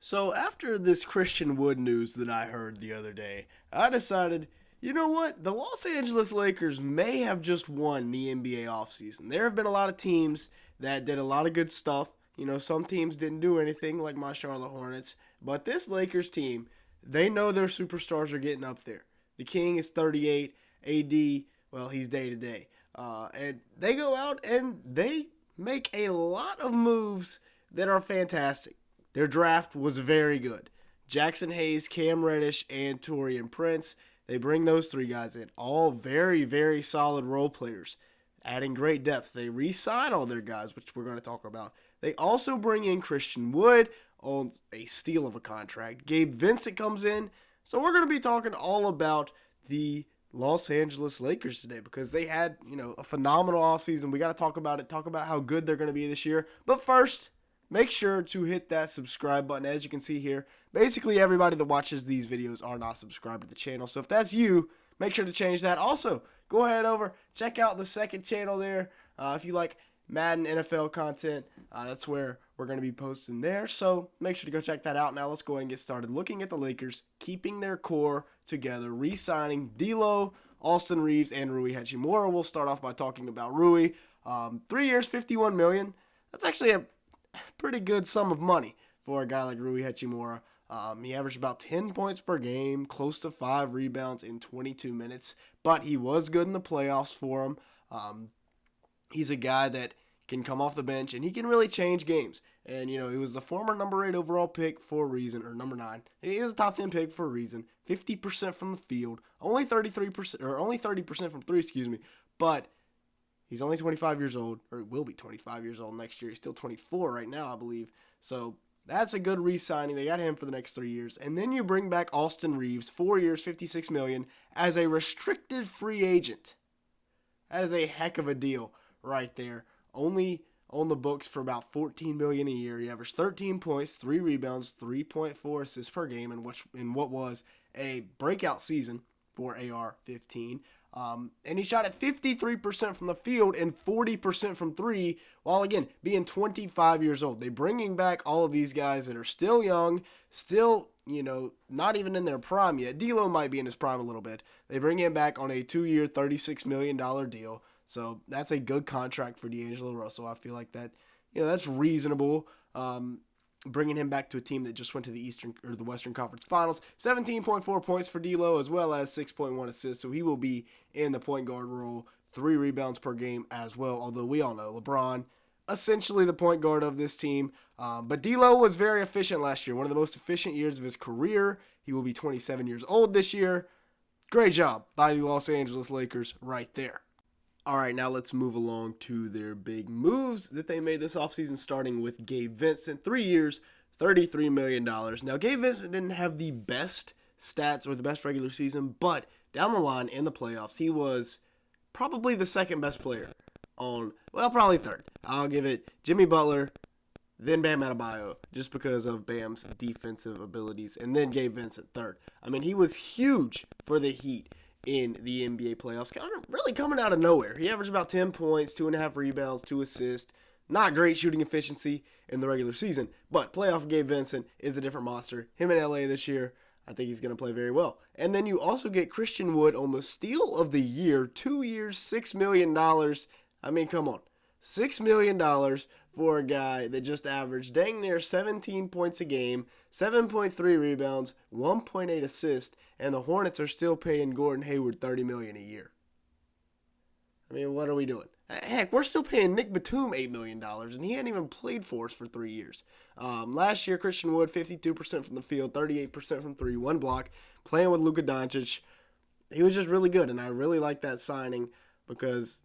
So after this Christian Wood news that I heard the other day, I decided, you know what? The Los Angeles Lakers may have just won the NBA offseason. There have been a lot of teams that did a lot of good stuff. Some teams didn't do anything like my Charlotte Hornets, but this Lakers team, they know their superstars are getting up there. The King is 38, AD, well, he's day to day. And they go out and they make a lot of moves that are fantastic. Their draft was very good. Jackson Hayes, Cam Reddish, and Taurean Prince. They bring those three guys in. All very, very solid role players. Adding great depth. They re-sign all their guys, which we're going to talk about. They also bring in Christian Wood on a steal of a contract. Gabe Vincent comes in. So we're going to be talking all about the Los Angeles Lakers today because they had, a phenomenal offseason. We got to talk about it. Talk about how good they're going to be this year. But first, make sure to hit that subscribe button. As you can see here, basically everybody that watches these videos are not subscribed to the channel. So if that's you, make sure to change that. Also, go ahead over, check out the second channel there. If you like Madden NFL content, that's where we're going to be posting there. So make sure to go check that out. Now let's go ahead and get started looking at the Lakers, keeping their core together, re-signing D'Lo, Austin Reeves, and Rui Hachimura. We'll start off by talking about Rui. 3 years, $51 million. That's actually a pretty good sum of money for a guy like Rui Hachimura. He averaged about 10 points per game, close to 5 rebounds in 22 minutes, but he was good in the playoffs for him. He's a guy that can come off the bench, and he can really change games. And, he was the former number 8 overall pick for a reason, or number 9. He was a top 10 pick for a reason. 50% from the field, only 30% from 3, but he's only 25 years old, or will be 25 years old next year. He's still 24 right now, I believe. So that's a good re-signing. They got him for the next 3 years. And then you bring back Austin Reeves, 4 years, $56 million, as a restricted free agent. That is a heck of a deal right there. Only on the books for about $14 million a year. He averaged 13 points, 3 rebounds, 3.4 assists per game in what was a breakout season for AR-15. And he shot at 53% from the field and 40% from 3, while again being 25 years old. They're bringing back all of these guys that are still young, still, not even in their prime yet. D'Lo might be in his prime a little bit. They bring him back on a 2-year, $36 million deal. So that's a good contract for D'Angelo Russell. I feel like that, that's reasonable. Bringing him back to a team that just went to the Western Conference Finals. 17.4 points for D'Lo, as well as 6.1 assists. So he will be in the point guard role, 3 rebounds per game as well. Although we all know LeBron, essentially the point guard of this team. But D'Lo was very efficient last year. One of the most efficient years of his career. He will be 27 years old this year. Great job by the Los Angeles Lakers right there. All right, now let's move along to their big moves that they made this offseason, starting with Gabe Vincent. 3 years, $33 million. Now, Gabe Vincent didn't have the best stats or the best regular season, but down the line in the playoffs, he was probably the second best player probably third. I'll give it Jimmy Butler, then Bam Adebayo, just because of Bam's defensive abilities, and then Gabe Vincent third. I mean, he was huge for the Heat in the NBA playoffs, really coming out of nowhere. He averaged about 10 points, 2.5 rebounds, 2 assists. Not great shooting efficiency in the regular season, but playoff Gabe Vincent is a different monster. Him in LA this year, I think he's going to play very well. And then you also get Christian Wood on the steal of the year, 2 years, $6 million. I mean, come on. $6 million for a guy that just averaged dang near 17 points a game, 7.3 rebounds, 1.8 assists, and the Hornets are still paying Gordon Hayward $30 million a year. I mean, what are we doing? Heck, we're still paying Nick Batum $8 million, and he hadn't even played for us for 3 years. Last year, Christian Wood, 52% from the field, 38% from 3, 1 block, playing with Luka Doncic. He was just really good, and I really like that signing because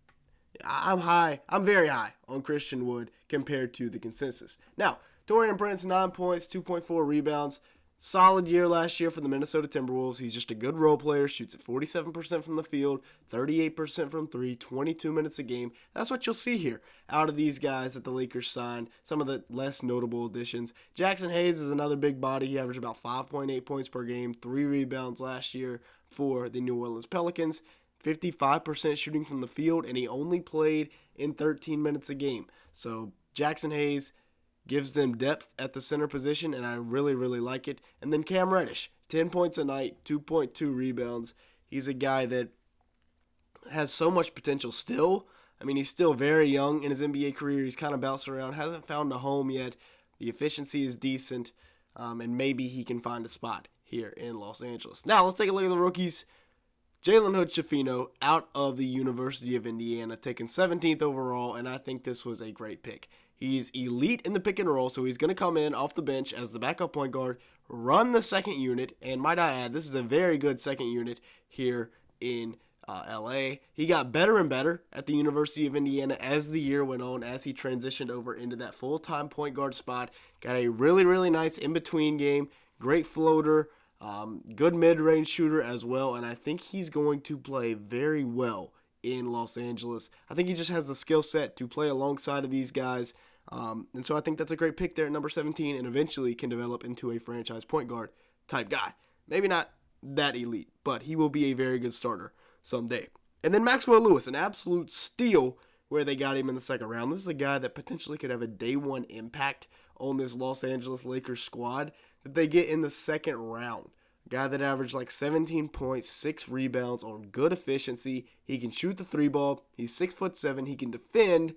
I'm very high on Christian Wood compared to the consensus. Now, Taurean Prince, 9 points, 2.4 rebounds. Solid year last year for the Minnesota Timberwolves. He's just a good role player, shoots at 47% from the field, 38% from 3, 22 minutes a game. That's what you'll see here out of these guys that the Lakers signed, some of the less notable additions. Jackson Hayes is another big body. He averaged about 5.8 points per game, 3 rebounds last year for the New Orleans Pelicans. 55% shooting from the field, and he only played in 13 minutes a game. So Jackson Hayes gives them depth at the center position, and I really, really like it. And then Cam Reddish, 10 points a night, 2.2 rebounds. He's a guy that has so much potential still. I mean, he's still very young in his NBA career. He's kind of bouncing around, hasn't found a home yet. The efficiency is decent, and maybe he can find a spot here in Los Angeles. Now, let's take a look at the rookies. Jalen Hood-Schifino out of the University of Indiana, taken 17th overall, and I think this was a great pick. He's elite in the pick and roll, so he's going to come in off the bench as the backup point guard, run the second unit, and might I add, this is a very good second unit here in LA. He got better and better at the University of Indiana as the year went on, as he transitioned over into that full-time point guard spot. Got a really, really nice in-between game, great floater, good mid-range shooter as well, and I think he's going to play very well in Los Angeles. I think he just has the skill set to play alongside of these guys, and so I think that's a great pick there at number 17, and eventually can develop into a franchise point guard type guy. Maybe not that elite, but he will be a very good starter someday. And then Maxwell Lewis, an absolute steal where they got him in the second round. This is a guy that potentially could have a day one impact on this Los Angeles Lakers squad that they get in the second round. A guy that averaged like 17 points, 6 rebounds on good efficiency. He can shoot the three ball. He's 6'7". He can defend.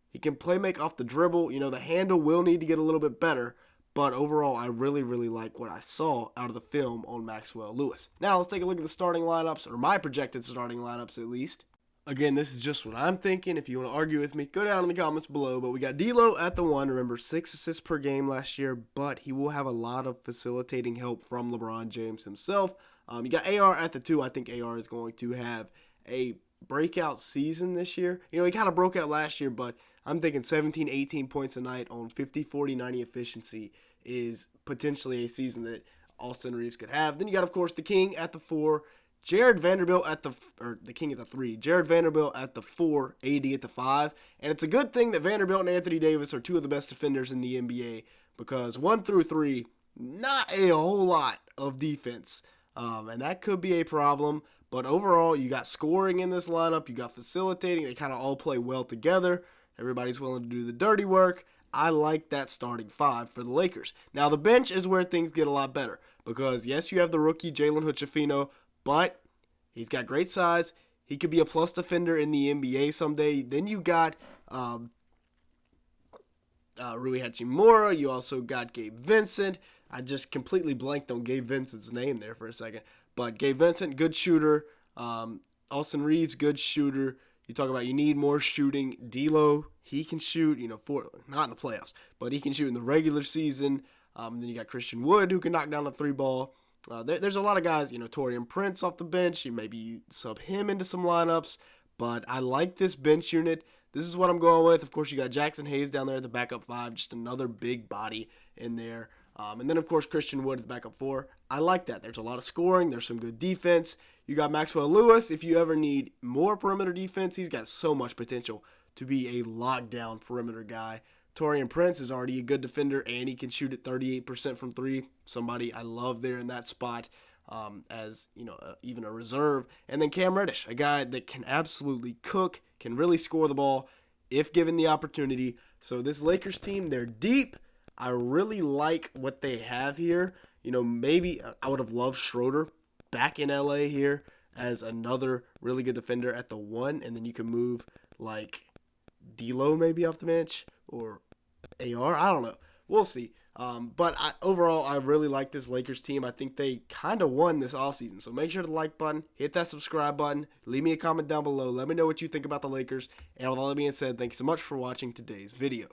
He can play make off the dribble. You know, the handle will need to get a little bit better. But overall, I really, really like what I saw out of the film on Maxwell Lewis. Now, let's take a look at the starting lineups, or my projected starting lineups at least. Again, this is just what I'm thinking. If you want to argue with me, go down in the comments below. But we got D'Lo at the 1. Remember, 6 assists per game last year, but he will have a lot of facilitating help from LeBron James himself. You got AR at the 2. I think AR is going to have a breakout season this year. You know, he kind of broke out last year, but I'm thinking 17, 18 points a night on 50, 40, 90 efficiency is potentially a season that Austin Reeves could have. Then you got, of course, the King at the 4, Jared Vanderbilt at the King at the 3, Jared Vanderbilt at the 4, AD at the 5. And it's a good thing that Vanderbilt and Anthony Davis are two of the best defenders in the NBA, because 1 through 3, not a whole lot of defense. And that could be a problem. But overall, you got scoring in this lineup. You got facilitating. They kind of all play well together. Everybody's willing to do the dirty work. I like that starting 5 for the Lakers. Now, the bench is where things get a lot better, because, yes, you have the rookie Jalen Hood-Schifino, but he's got great size. He could be a plus defender in the NBA someday. Then you got Rui Hachimura. You also got Gabe Vincent. I just completely blanked on Gabe Vincent's name there for a second. But Gabe Vincent, good shooter. Austin Reeves, good shooter. You talk about you need more shooting. D'Lo, he can shoot, not in the playoffs, but he can shoot in the regular season. Then you got Christian Wood, who can knock down a 3-ball. There's a lot of guys, Taurean Prince off the bench. You sub him into some lineups. But I like this bench unit. This is what I'm going with. Of course, you got Jackson Hayes down there at the backup 5, just another big body in there. And then, of course, Christian Wood at the backup 4. I like that. There's a lot of scoring. There's some good defense. You got Maxwell Lewis. If you ever need more perimeter defense, he's got so much potential to be a lockdown perimeter guy. Taurean Prince is already a good defender, and he can shoot at 38% from 3. Somebody I love there in that spot as, even a reserve. And then Cam Reddish, a guy that can absolutely cook, can really score the ball if given the opportunity. So this Lakers team, they're deep. I really like what they have here. Maybe I would have loved Schroeder back in LA here as another really good defender at the 1, and then you can move like D'Lo maybe off the bench or AR. I don't know. We'll see. But overall, I really like this Lakers team. I think they kind of won this offseason. So make sure to like button, hit that subscribe button, leave me a comment down below. Let me know what you think about the Lakers. And with all that being said, thank you so much for watching today's video.